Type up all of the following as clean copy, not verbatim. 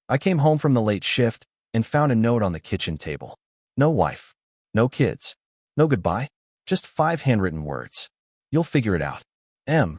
I came home from the late shift and found a note on the kitchen table. No wife. No kids. No goodbye. Just 5 handwritten words. You'll figure it out. M.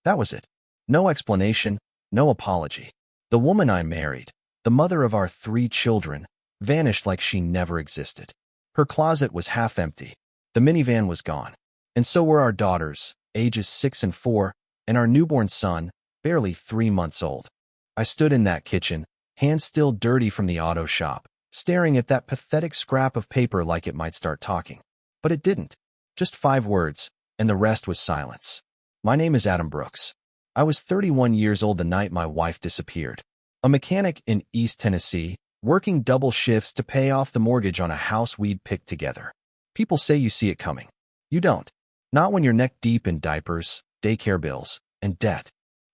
That was it. No explanation, no apology. The woman I married, the mother of our 3 children, vanished like she never existed. Her closet was half empty. The minivan was gone. And so were our daughters, ages 6 and 4, and our newborn son, barely 3 months old. I stood in that kitchen, hands still dirty from the auto shop, staring at that pathetic scrap of paper like it might start talking. But it didn't. Just 5 words, and the rest was silence. My name is Adam Brooks. I was 31 years old the night my wife disappeared. A mechanic in East Tennessee, working double shifts to pay off the mortgage on a house we'd picked together. People say you see it coming. You don't. Not when you're neck deep in diapers, daycare bills, and debt.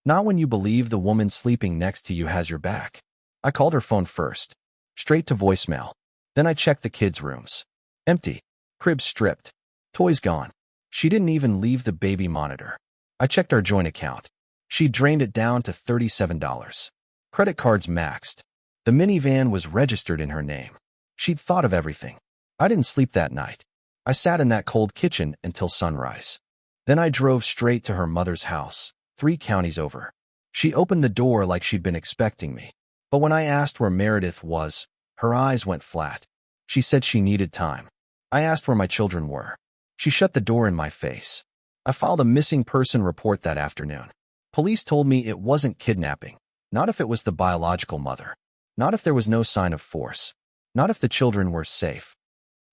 Not when you believe the woman sleeping next to you has your back. I called her phone first, straight to voicemail. Then I checked the kids' rooms. Empty. Cribs stripped. Toys gone. She didn't even leave the baby monitor. I checked our joint account. She drained it down to $37. Credit cards maxed. The minivan was registered in her name. She'd thought of everything. I didn't sleep that night. I sat in that cold kitchen until sunrise. Then I drove straight to her mother's house, 3 counties over. She opened the door like she'd been expecting me. But when I asked where Meredith was, her eyes went flat. She said she needed time. I asked where my children were. She shut the door in my face. I filed a missing person report that afternoon. Police told me it wasn't kidnapping, not if it was the biological mother, not if there was no sign of force, not if the children were safe.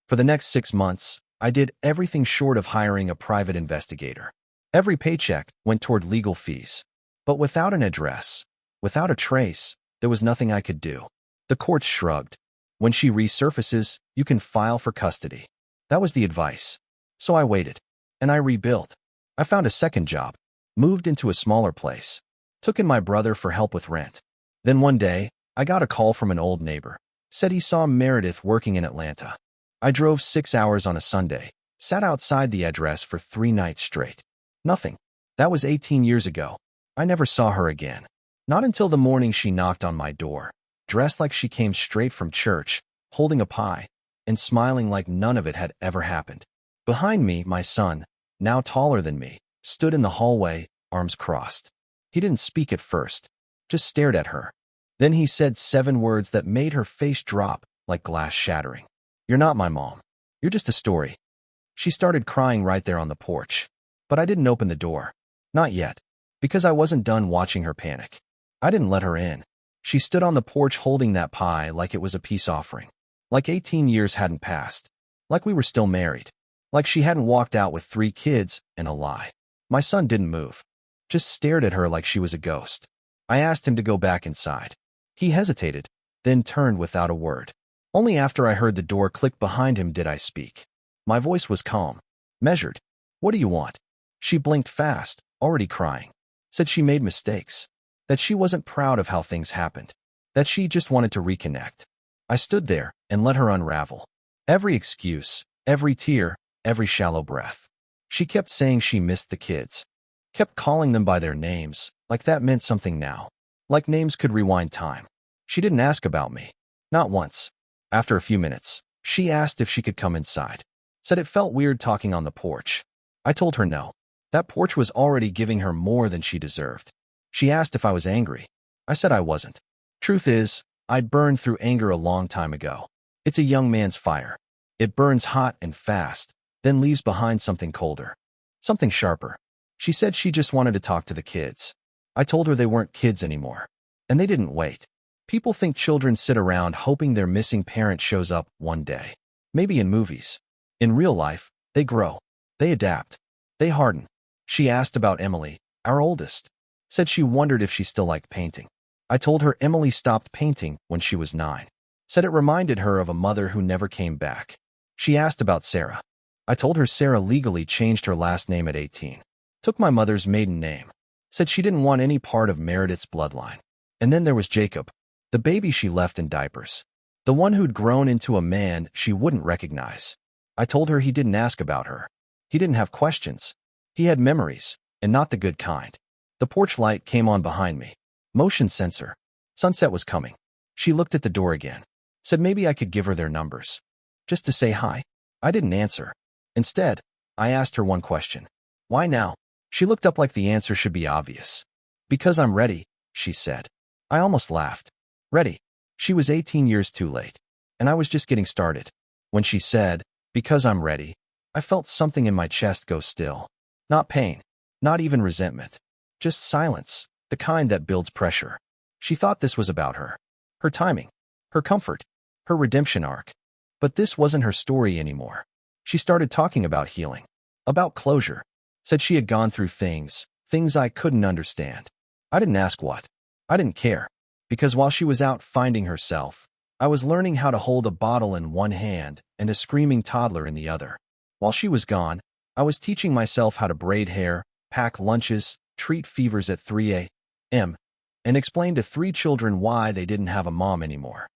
For the next 6 months, I did everything short of hiring a private investigator. Every paycheck went toward legal fees. But without an address, without a trace, there was nothing I could do. The courts shrugged. When she resurfaces, you can file for custody. That was the advice. So I waited. And I rebuilt. I found a second job. Moved into a smaller place. Took in my brother for help with rent. Then one day, I got a call from an old neighbor. Said he saw Meredith working in Atlanta. I drove 6 hours on a Sunday. Sat outside the address for 3 nights straight. Nothing. That was 18 years ago. I never saw her again. Not until the morning she knocked on my door, dressed like she came straight from church, holding a pie, and smiling like none of it had ever happened. Behind me, my son, now taller than me, stood in the hallway, arms crossed. He didn't speak at first, just stared at her. Then he said 7 words that made her face drop like glass shattering. You're not my mom. You're just a story. She started crying right there on the porch. But I didn't open the door. Not yet. Because I wasn't done watching her panic. I didn't let her in. She stood on the porch holding that pie like it was a peace offering. Like 18 years hadn't passed. Like we were still married. Like she hadn't walked out with 3 kids and a lie. My son didn't move. Just stared at her like she was a ghost. I asked him to go back inside. He hesitated, then turned without a word. Only after I heard the door click behind him did I speak. My voice was calm, measured. What do you want? She blinked fast, already crying. Said she made mistakes. That she wasn't proud of how things happened. That she just wanted to reconnect. I stood there and let her unravel. Every excuse, every tear, every shallow breath. She kept saying she missed the kids. Kept calling them by their names, like that meant something now. Like names could rewind time. She didn't ask about me. Not once. After a few minutes, she asked if she could come inside. Said it felt weird talking on the porch. I told her no. That porch was already giving her more than she deserved. She asked if I was angry. I said I wasn't. Truth is, I'd burned through anger a long time ago. It's a young man's fire. It burns hot and fast, then leaves behind something colder. Something sharper. She said she just wanted to talk to the kids. I told her they weren't kids anymore. And they didn't wait. People think children sit around hoping their missing parent shows up one day. Maybe in movies. In real life, they grow. They adapt. They harden. She asked about Emily, our oldest. Said she wondered if she still liked painting. I told her Emily stopped painting when she was 9. Said it reminded her of a mother who never came back. She asked about Sarah. I told her Sarah legally changed her last name at 18. Took my mother's maiden name. Said she didn't want any part of Meredith's bloodline. And then there was Jacob, the baby she left in diapers. The one who'd grown into a man she wouldn't recognize. I told her he didn't ask about her. He didn't have questions. He had memories, and not the good kind. The porch light came on behind me. Motion sensor. Sunset was coming. She looked at the door again. Said maybe I could give her their numbers. Just to say hi. I didn't answer. Instead, I asked her one question. Why now? She looked up like the answer should be obvious. Because I'm ready, she said. I almost laughed. Ready. She was 18 years too late. And I was just getting started. When she said, because I'm ready, I felt something in my chest go still. Not pain. Not even resentment. Just silence, the kind that builds pressure. She thought this was about her. Her timing. Her comfort. Her redemption arc. But this wasn't her story anymore. She started talking about healing. About closure. Said she had gone through things I couldn't understand. I didn't ask what. I didn't care. Because while she was out finding herself, I was learning how to hold a bottle in one hand and a screaming toddler in the other. While she was gone, I was teaching myself how to braid hair, pack lunches, treat fevers at 3 a.m., and explain to 3 children why they didn't have a mom anymore.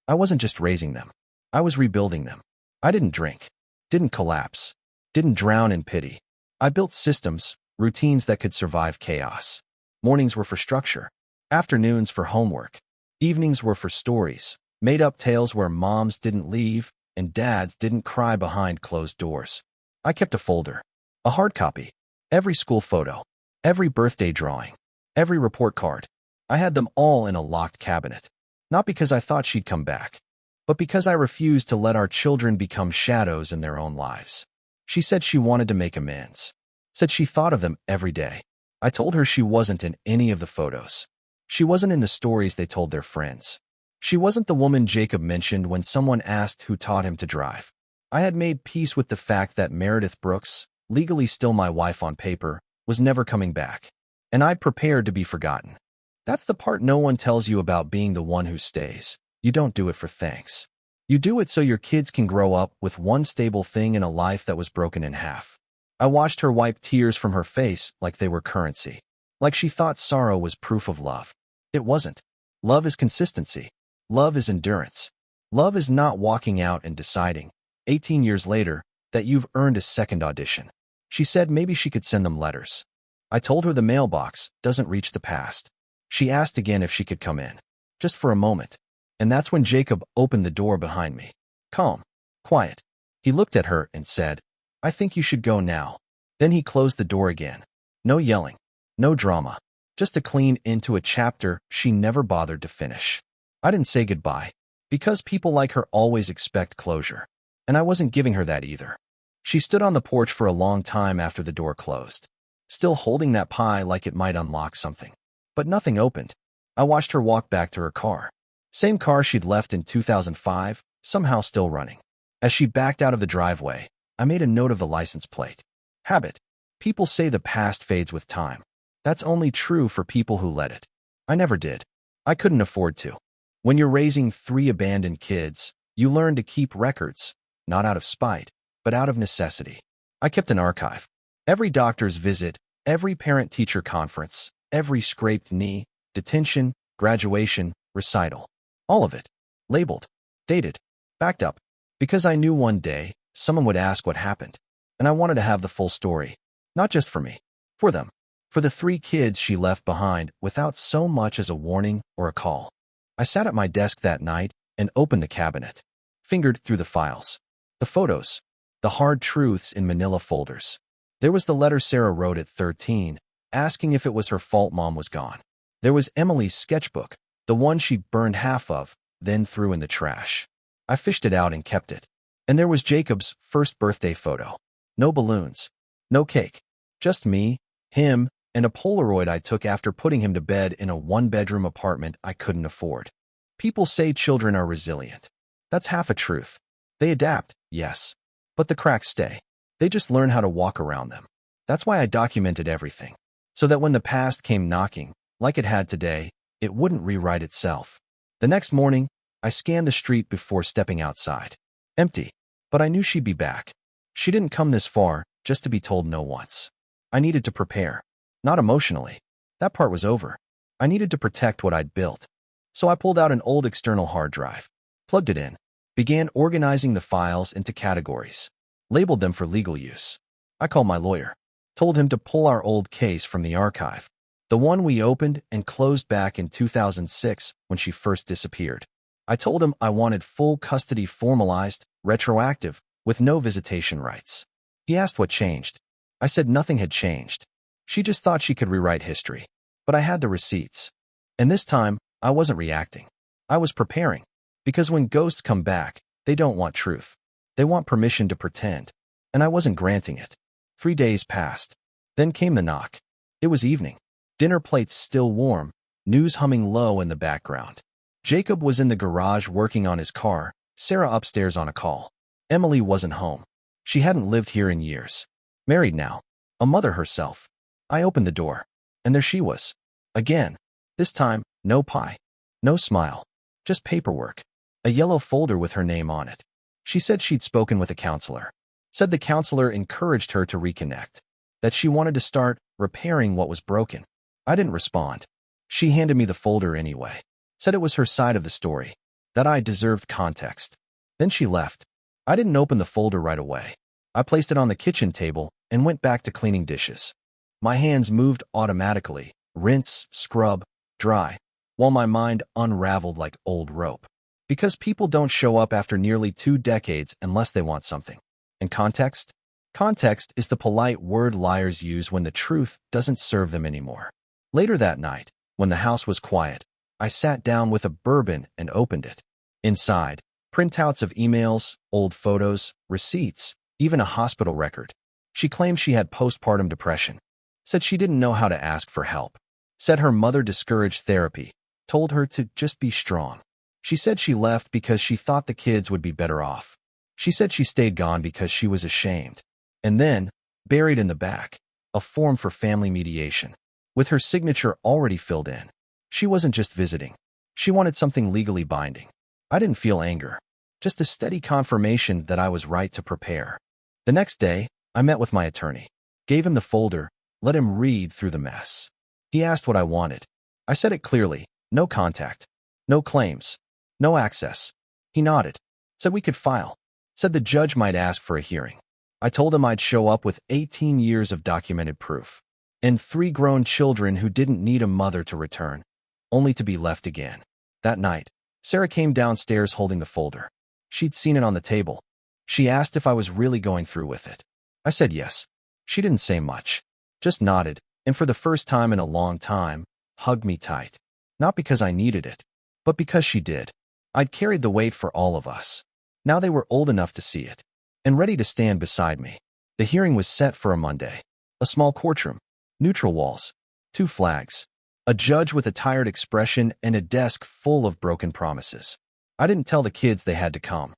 I wasn't just raising them. I was rebuilding them. I didn't drink. Didn't collapse. Didn't drown in pity. I built systems, routines that could survive chaos. Mornings were for structure. Afternoons for homework. Evenings were for stories, made-up tales where moms didn't leave and dads didn't cry behind closed doors. I kept a folder, a hard copy, every school photo, every birthday drawing, every report card. I had them all in a locked cabinet. Not because I thought she'd come back, but because I refused to let our children become shadows in their own lives. She said she wanted to make amends. Said she thought of them every day. I told her she wasn't in any of the photos. She wasn't in the stories they told their friends. She wasn't the woman Jacob mentioned when someone asked who taught him to drive. I had made peace with the fact that Meredith Brooks, legally still my wife on paper, was never coming back. And I'd prepared to be forgotten. That's the part no one tells you about being the one who stays. You don't do it for thanks. You do it so your kids can grow up with one stable thing in a life that was broken in half. I watched her wipe tears from her face like they were currency. Like she thought sorrow was proof of love. It wasn't. Love is consistency. Love is endurance. Love is not walking out and deciding, 18 years later, that you've earned a second audition. She said maybe she could send them letters. I told her the mailbox doesn't reach the past. She asked again if she could come in. Just for a moment. And that's when Jacob opened the door behind me. Calm. Quiet. He looked at her and said, I think you should go now. Then he closed the door again. No yelling. No drama. Just a clean end to a chapter she never bothered to finish. I didn't say goodbye. Because people like her always expect closure. And I wasn't giving her that either. She stood on the porch for a long time after the door closed. Still holding that pie like it might unlock something. But nothing opened. I watched her walk back to her car. Same car she'd left in 2005, somehow still running. As she backed out of the driveway, I made a note of the license plate. Habit. People say the past fades with time. That's only true for people who let it. I never did. I couldn't afford to. When you're raising 3 abandoned kids, you learn to keep records, not out of spite, but out of necessity. I kept an archive. Every doctor's visit, every parent-teacher conference, every scraped knee, detention, graduation, recital. All of it. Labeled. Dated. Backed up. Because I knew one day, someone would ask what happened. And I wanted to have the full story. Not just for me. For them. For the 3 kids she left behind without so much as a warning or a call. I sat at my desk that night and opened the cabinet. Fingered through the files. The photos. The hard truths in manila folders. There was the letter Sarah wrote at 13, asking if it was her fault mom was gone. There was Emily's sketchbook, the one she burned half of, then threw in the trash. I fished it out and kept it. And there was Jacob's first birthday photo. No balloons. No cake. Just me, him, and a Polaroid I took after putting him to bed in a 1-bedroom apartment I couldn't afford. People say children are resilient. That's half a truth. They adapt, yes. But the cracks stay. They just learn how to walk around them. That's why I documented everything. So that when the past came knocking, like it had today, it wouldn't rewrite itself. The next morning, I scanned the street before stepping outside. Empty. But I knew she'd be back. She didn't come this far just to be told no once. I needed to prepare. Not emotionally. That part was over. I needed to protect what I'd built. So I pulled out an old external hard drive. Plugged it in. Began organizing the files into categories. Labeled them for legal use. I called my lawyer. Told him to pull our old case from the archive. The one we opened and closed back in 2006 when she first disappeared. I told him I wanted full custody, formalized, retroactive, with no visitation rights. He asked what changed. I said nothing had changed. She just thought she could rewrite history. But I had the receipts. And this time, I wasn't reacting. I was preparing. Because when ghosts come back, they don't want truth. They want permission to pretend. And I wasn't granting it. 3 days passed. Then came the knock. It was evening. Dinner plates still warm, news humming low in the background. Jacob was in the garage working on his car, Sarah upstairs on a call. Emily wasn't home. She hadn't lived here in years. Married now. A mother herself. I opened the door. And there she was. Again. This time, no pie. No smile. Just paperwork. A yellow folder with her name on it. She said she'd spoken with a counselor. Said the counselor encouraged her to reconnect. That she wanted to start repairing what was broken. I didn't respond. She handed me the folder anyway. Said it was her side of the story. That I deserved context. Then she left. I didn't open the folder right away. I placed it on the kitchen table and went back to cleaning dishes. My hands moved automatically. Rinse, scrub, dry. While my mind unraveled like old rope. Because people don't show up after nearly 2 decades unless they want something. And context? Context is the polite word liars use when the truth doesn't serve them anymore. Later that night, when the house was quiet, I sat down with a bourbon and opened it. Inside, printouts of emails, old photos, receipts, even a hospital record. She claimed she had postpartum depression. Said she didn't know how to ask for help. Said her mother discouraged therapy. Told her to just be strong. She said she left because she thought the kids would be better off. She said she stayed gone because she was ashamed. And then, buried in the back, a form for family mediation, with her signature already filled in. She wasn't just visiting. She wanted something legally binding. I didn't feel anger, just a steady confirmation that I was right to prepare. The next day, I met with my attorney, gave him the folder, let him read through the mess. He asked what I wanted. I said it clearly, no contact, no claims, no access. He nodded, said we could file, said the judge might ask for a hearing. I told him I'd show up with 18 years of documented proof, and 3 grown children who didn't need a mother to return, only to be left again. That night, Sarah came downstairs holding the folder. She'd seen it on the table. She asked if I was really going through with it. I said yes. She didn't say much, just nodded, and for the first time in a long time, hugged me tight. Not because I needed it, but because she did. I'd carried the weight for all of us. Now they were old enough to see it, and ready to stand beside me. The hearing was set for a Monday. A small courtroom, neutral walls, 2 flags, a judge with a tired expression, and a desk full of broken promises. I didn't tell the kids they had to come.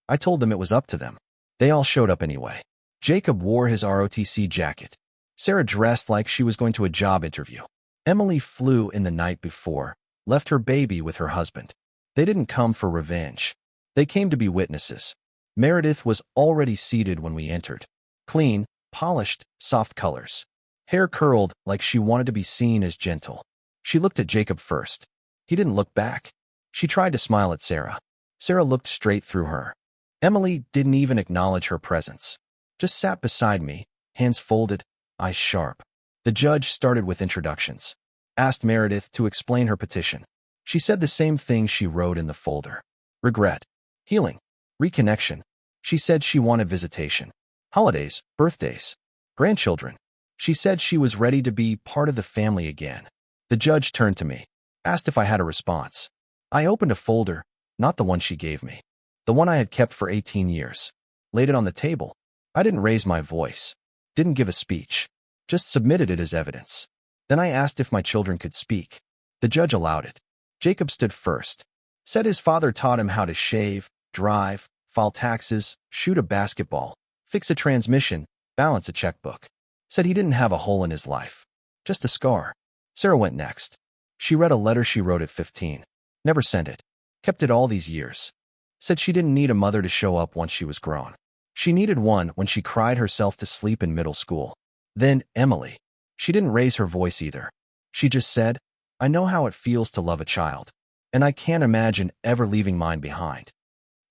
I told them it was up to them. They all showed up anyway. Jacob wore his ROTC jacket. Sarah dressed like she was going to a job interview. Emily flew in the night before, left her baby with her husband. They didn't come for revenge. They came to be witnesses. Meredith was already seated when we entered. Clean, polished, soft colors. Hair curled like she wanted to be seen as gentle. She looked at Jacob first. He didn't look back. She tried to smile at Sarah. Sarah looked straight through her. Emily didn't even acknowledge her presence. Just sat beside me, hands folded, eyes sharp. The judge started with introductions. Asked Meredith to explain her petition. She said the same thing she wrote in the folder. Regret. Healing. Reconnection. She said she wanted visitation. Holidays, birthdays, grandchildren. She said she was ready to be part of the family again. The judge turned to me, asked if I had a response. I opened a folder, not the one she gave me. The one I had kept for 18 years. Laid it on the table. I didn't raise my voice. Didn't give a speech. Just submitted it as evidence. Then I asked if my children could speak. The judge allowed it. Jacob stood first. Said his father taught him how to shave, drive, file taxes, shoot a basketball, fix a transmission, balance a checkbook. Said he didn't have a hole in his life. Just a scar. Sarah went next. She read a letter she wrote at 15. Never sent it. Kept it all these years. Said she didn't need a mother to show up once she was grown. She needed one when she cried herself to sleep in middle school. Then Emily. She didn't raise her voice either. She just said, I know how it feels to love a child, and I can't imagine ever leaving mine behind.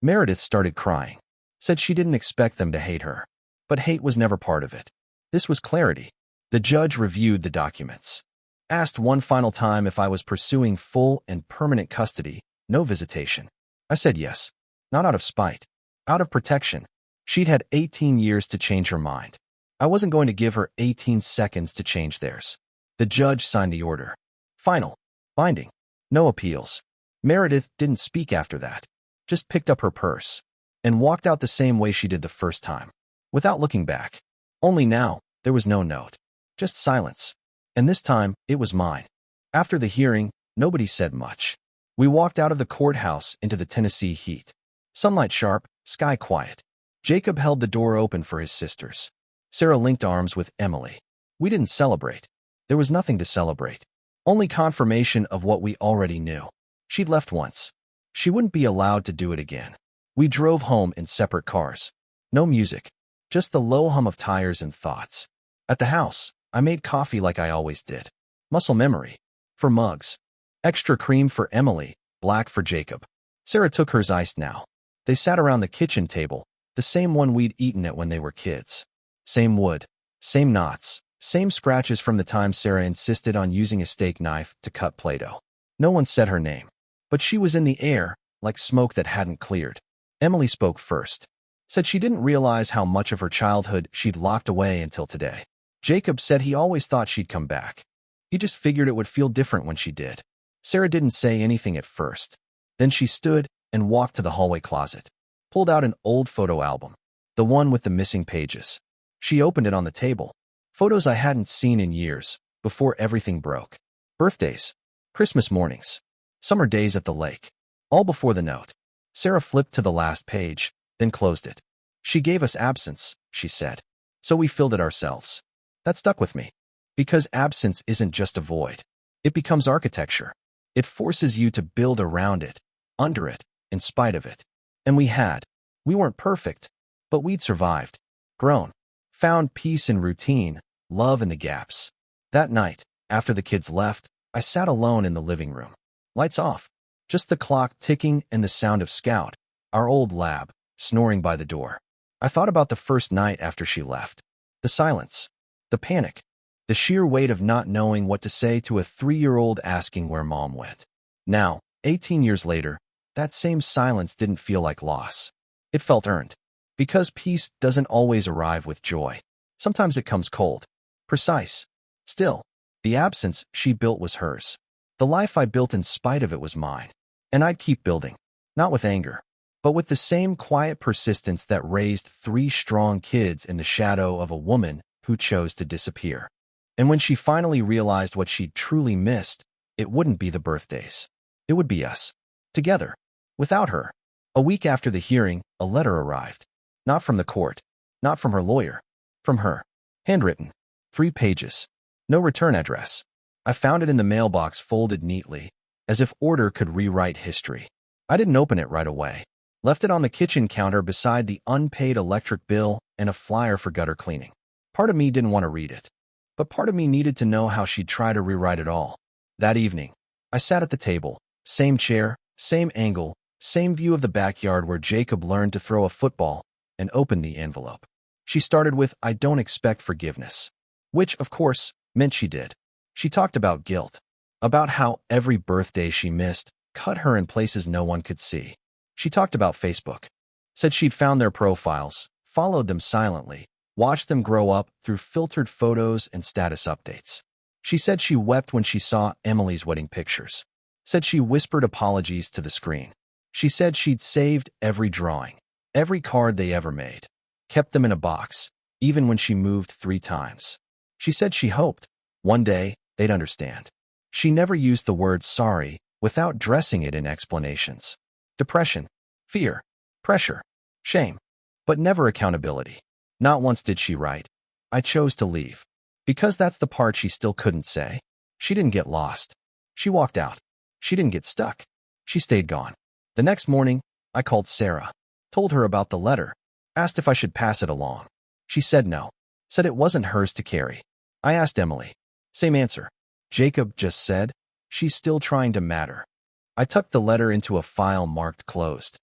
Meredith started crying. Said she didn't expect them to hate her. But hate was never part of it. This was clarity. The judge reviewed the documents. Asked one final time if I was pursuing full and permanent custody, no visitation. I said yes. Not out of spite. Out of protection. She'd had 18 years to change her mind. I wasn't going to give her 18 seconds to change theirs. The judge signed the order. Final. Binding. No appeals. Meredith didn't speak after that. Just picked up her purse and walked out the same way she did the first time, without looking back. Only now, there was no note. Just silence. And this time, it was mine. After the hearing, nobody said much. We walked out of the courthouse into the Tennessee heat. Sunlight sharp, sky quiet. Jacob held the door open for his sisters. Sarah linked arms with Emily. We didn't celebrate. There was nothing to celebrate. Only confirmation of what we already knew. She'd left once. She wouldn't be allowed to do it again. We drove home in separate cars. No music. Just the low hum of tires and thoughts. At the house, I made coffee like I always did. Muscle memory. For mugs. Extra cream for Emily, black for Jacob. Sarah took hers iced now. They sat around the kitchen table, the same one we'd eaten at when they were kids. Same wood. Same knots. Same scratches from the time Sarah insisted on using a steak knife to cut Play-Doh. No one said her name. But she was in the air, like smoke that hadn't cleared. Emily spoke first. Said she didn't realize how much of her childhood she'd locked away until today. Jacob said he always thought she'd come back. He just figured it would feel different when she did. Sarah didn't say anything at first. Then she stood and walked to the hallway closet. Pulled out an old photo album. The one with the missing pages. She opened it on the table. Photos I hadn't seen in years, before everything broke. Birthdays. Christmas mornings. Summer days at the lake. All before the note. Sarah flipped to the last page, then closed it. She gave us absence, she said. So we filled it ourselves. That stuck with me. Because absence isn't just a void. It becomes architecture. It forces you to build around it, under it, in spite of it. And we had. We weren't perfect, but we'd survived. Grown. Found peace in routine, love in the gaps. That night, after the kids left, I sat alone in the living room. Lights off. Just the clock ticking and the sound of Scout, our old lab, snoring by the door. I thought about the first night after she left. The silence. The panic. The sheer weight of not knowing what to say to a 3-year-old asking where mom went. Now, 18 years later, that same silence didn't feel like loss. It felt earned. Because peace doesn't always arrive with joy. Sometimes it comes cold. Precise. Still, the absence she built was hers. The life I built in spite of it was mine. And I'd keep building. Not with anger, but with the same quiet persistence that raised 3 strong kids in the shadow of a woman who chose to disappear. And when she finally realized what she'd truly missed, it wouldn't be the birthdays. It would be us. Together. Without her. A week after the hearing, a letter arrived. Not from the court. Not from her lawyer. From her. Handwritten. 3 pages. No return address. I found it in the mailbox folded neatly, as if order could rewrite history. I didn't open it right away. Left it on the kitchen counter beside the unpaid electric bill and a flyer for gutter cleaning. Part of me didn't want to read it. But part of me needed to know how she'd try to rewrite it all. That evening, I sat at the table. Same chair, same angle, same view of the backyard where Jacob learned to throw a football, and opened the envelope. She started with, "I don't expect forgiveness." Which, of course, meant she did. She talked about guilt. About how every birthday she missed cut her in places no one could see. She talked about Facebook. Said she'd found their profiles, followed them silently, watched them grow up through filtered photos and status updates. She said she wept when she saw Emily's wedding pictures. Said she whispered apologies to the screen. She said she'd saved every drawing, every card they ever made. Kept them in a box, even when she moved 3 times. She said she hoped, one day, they'd understand. She never used the word sorry without dressing it in explanations. Depression, fear, pressure, shame, but never accountability. Not once did she write, "I chose to leave." Because that's the part she still couldn't say. She didn't get lost. She walked out. She didn't get stuck. She stayed gone. The next morning, I called Sarah. Told her about the letter. Asked if I should pass it along. She said no. Said it wasn't hers to carry. I asked Emily. Same answer. Jacob just said, "She's still trying to matter." I tucked the letter into a file marked closed.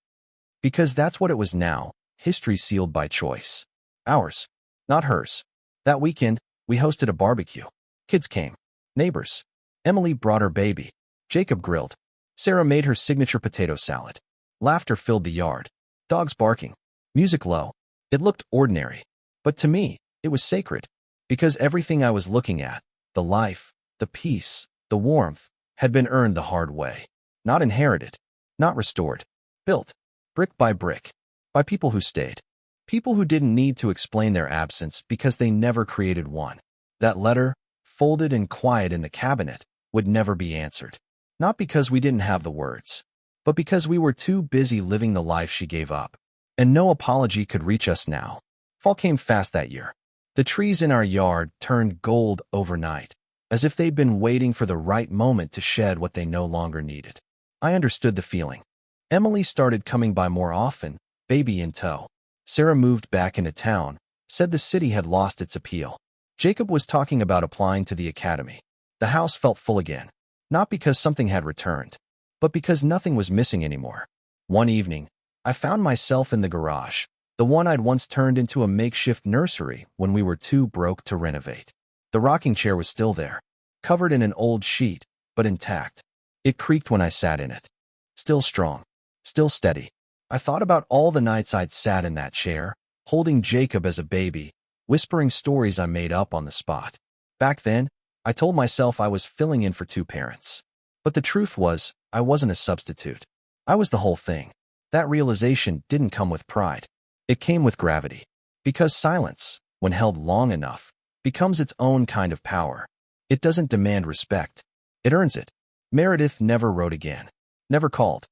Because that's what it was now, history sealed by choice. Ours, not hers. That weekend, we hosted a barbecue. Kids came. Neighbors. Emily brought her baby. Jacob grilled. Sarah made her signature potato salad. Laughter filled the yard. Dogs barking. Music low. It looked ordinary. But to me, it was sacred. Because everything I was looking at, the life, the peace, the warmth, had been earned the hard way. Not inherited. Not restored. Built. Brick by brick. By people who stayed. People who didn't need to explain their absence because they never created one. That letter, folded and quiet in the cabinet, would never be answered. Not because we didn't have the words, but because we were too busy living the life she gave up. And no apology could reach us now. Fall came fast that year. The trees in our yard turned gold overnight, as if they'd been waiting for the right moment to shed what they no longer needed. I understood the feeling. Emily started coming by more often, baby in tow. Sarah moved back into town, said the city had lost its appeal. Jacob was talking about applying to the academy. The house felt full again, not because something had returned, but because nothing was missing anymore. One evening, I found myself in the garage, the one I'd once turned into a makeshift nursery when we were too broke to renovate. The rocking chair was still there, covered in an old sheet, but intact. It creaked when I sat in it. Still strong, still steady. I thought about all the nights I'd sat in that chair, holding Jacob as a baby, whispering stories I made up on the spot. Back then, I told myself I was filling in for two parents. But the truth was, I wasn't a substitute. I was the whole thing. That realization didn't come with pride. It came with gravity. Because silence, when held long enough, becomes its own kind of power. It doesn't demand respect. It earns it. Meredith never wrote again. Never called.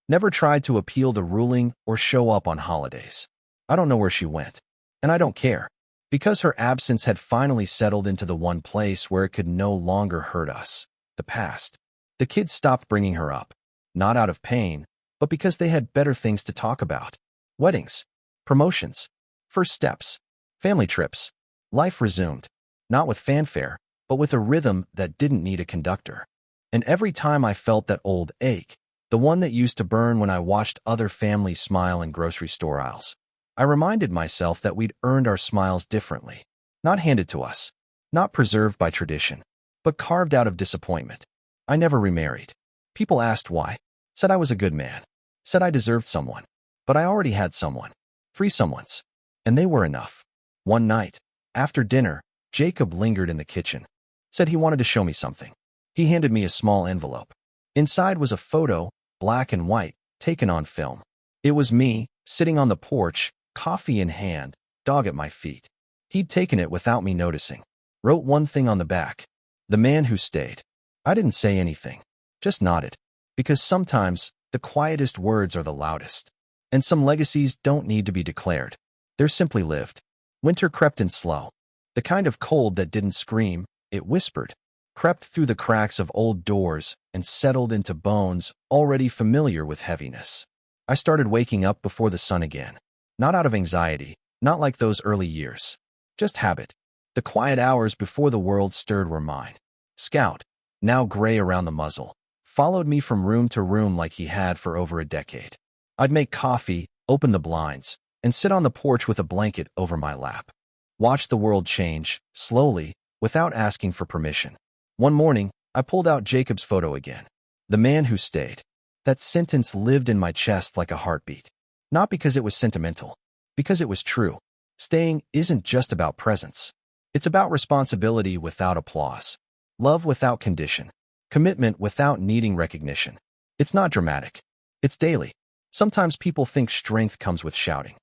Never tried to appeal the ruling or show up on holidays. I don't know where she went. And I don't care. Because her absence had finally settled into the one place where it could no longer hurt us. The past. The kids stopped bringing her up. Not out of pain, but because they had better things to talk about. Weddings. Promotions. First steps. Family trips. Life resumed. Not with fanfare, but with a rhythm that didn't need a conductor. And every time I felt that old ache, the one that used to burn when I watched other families smile in grocery store aisles, I reminded myself that we'd earned our smiles differently. Not handed to us. Not preserved by tradition. But carved out of disappointment. I never remarried. People asked why. Said I was a good man. Said I deserved someone. But I already had someone. 3 someones. And they were enough. One night, after dinner, Jacob lingered in the kitchen. Said he wanted to show me something. He handed me a small envelope. Inside was a photo, black and white, taken on film. It was me, sitting on the porch, coffee in hand, dog at my feet. He'd taken it without me noticing. Wrote one thing on the back. The man who stayed. I didn't say anything. Just nodded. Because sometimes, the quietest words are the loudest. And some legacies don't need to be declared. They're simply lived. Winter crept in slow. The kind of cold that didn't scream, it whispered. Crept through the cracks of old doors and settled into bones already familiar with heaviness. I started waking up before the sun again. Not out of anxiety, not like those early years. Just habit. The quiet hours before the world stirred were mine. Scout, now gray around the muzzle, followed me from room to room like he had for over a decade. I'd make coffee, open the blinds, and sit on the porch with a blanket over my lap. Watch the world change, slowly, without asking for permission. One morning, I pulled out Jacob's photo again. The man who stayed. That sentence lived in my chest like a heartbeat. Not because it was sentimental. Because it was true. Staying isn't just about presence. It's about responsibility without applause. Love without condition. Commitment without needing recognition. It's not dramatic. It's daily. Sometimes people think strength comes with shouting.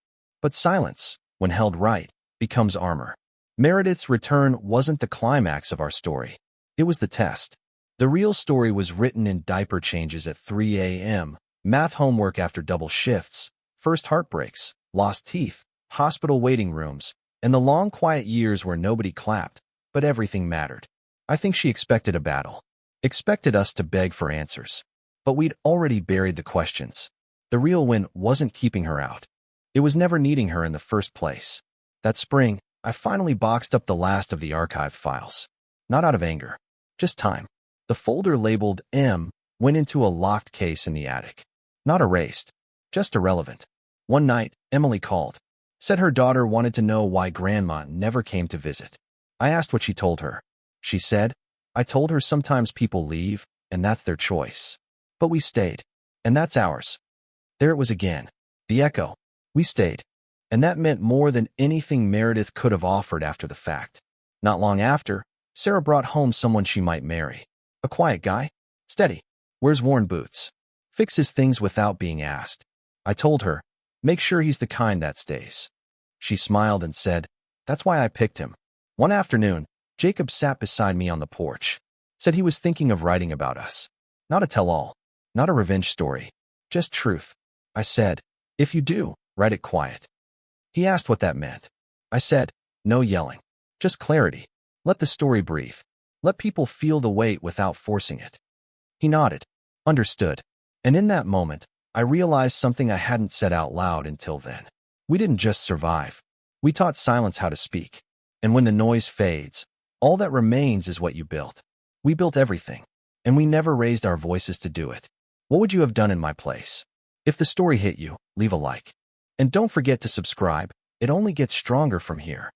But silence, when held right, becomes armor. Meredith's return wasn't the climax of our story. It was the test. The real story was written in diaper changes at 3 a.m., math homework after double shifts, first heartbreaks, lost teeth, hospital waiting rooms, and the long quiet years where nobody clapped, but everything mattered. I think she expected a battle. Expected us to beg for answers. But we'd already buried the questions. The real win wasn't keeping her out. It was never needing her in the first place. That spring, I finally boxed up the last of the archived files. Not out of anger. Just time. The folder labeled M went into a locked case in the attic. Not erased. Just irrelevant. One night, Emily called. Said her daughter wanted to know why Grandma never came to visit. I asked what she told her. She said, I told her sometimes people leave, and that's their choice. But we stayed. And that's ours. There it was again. The echo. We stayed. And that meant more than anything Meredith could have offered after the fact. Not long after, Sarah brought home someone she might marry. A quiet guy. Steady. Wears worn boots. Fixes things without being asked. I told her, make sure he's the kind that stays. She smiled and said, that's why I picked him. One afternoon, Jacob sat beside me on the porch. Said he was thinking of writing about us. Not a tell-all. Not a revenge story. Just truth. I said, if you do, write it quiet. He asked what that meant. I said, no yelling. Just clarity. Let the story breathe. Let people feel the weight without forcing it. He nodded. Understood. And in that moment, I realized something I hadn't said out loud until then. We didn't just survive. We taught silence how to speak. And when the noise fades, all that remains is what you built. We built everything. And we never raised our voices to do it. What would you have done in my place? If the story hit you, leave a like. And don't forget to subscribe. It only gets stronger from here.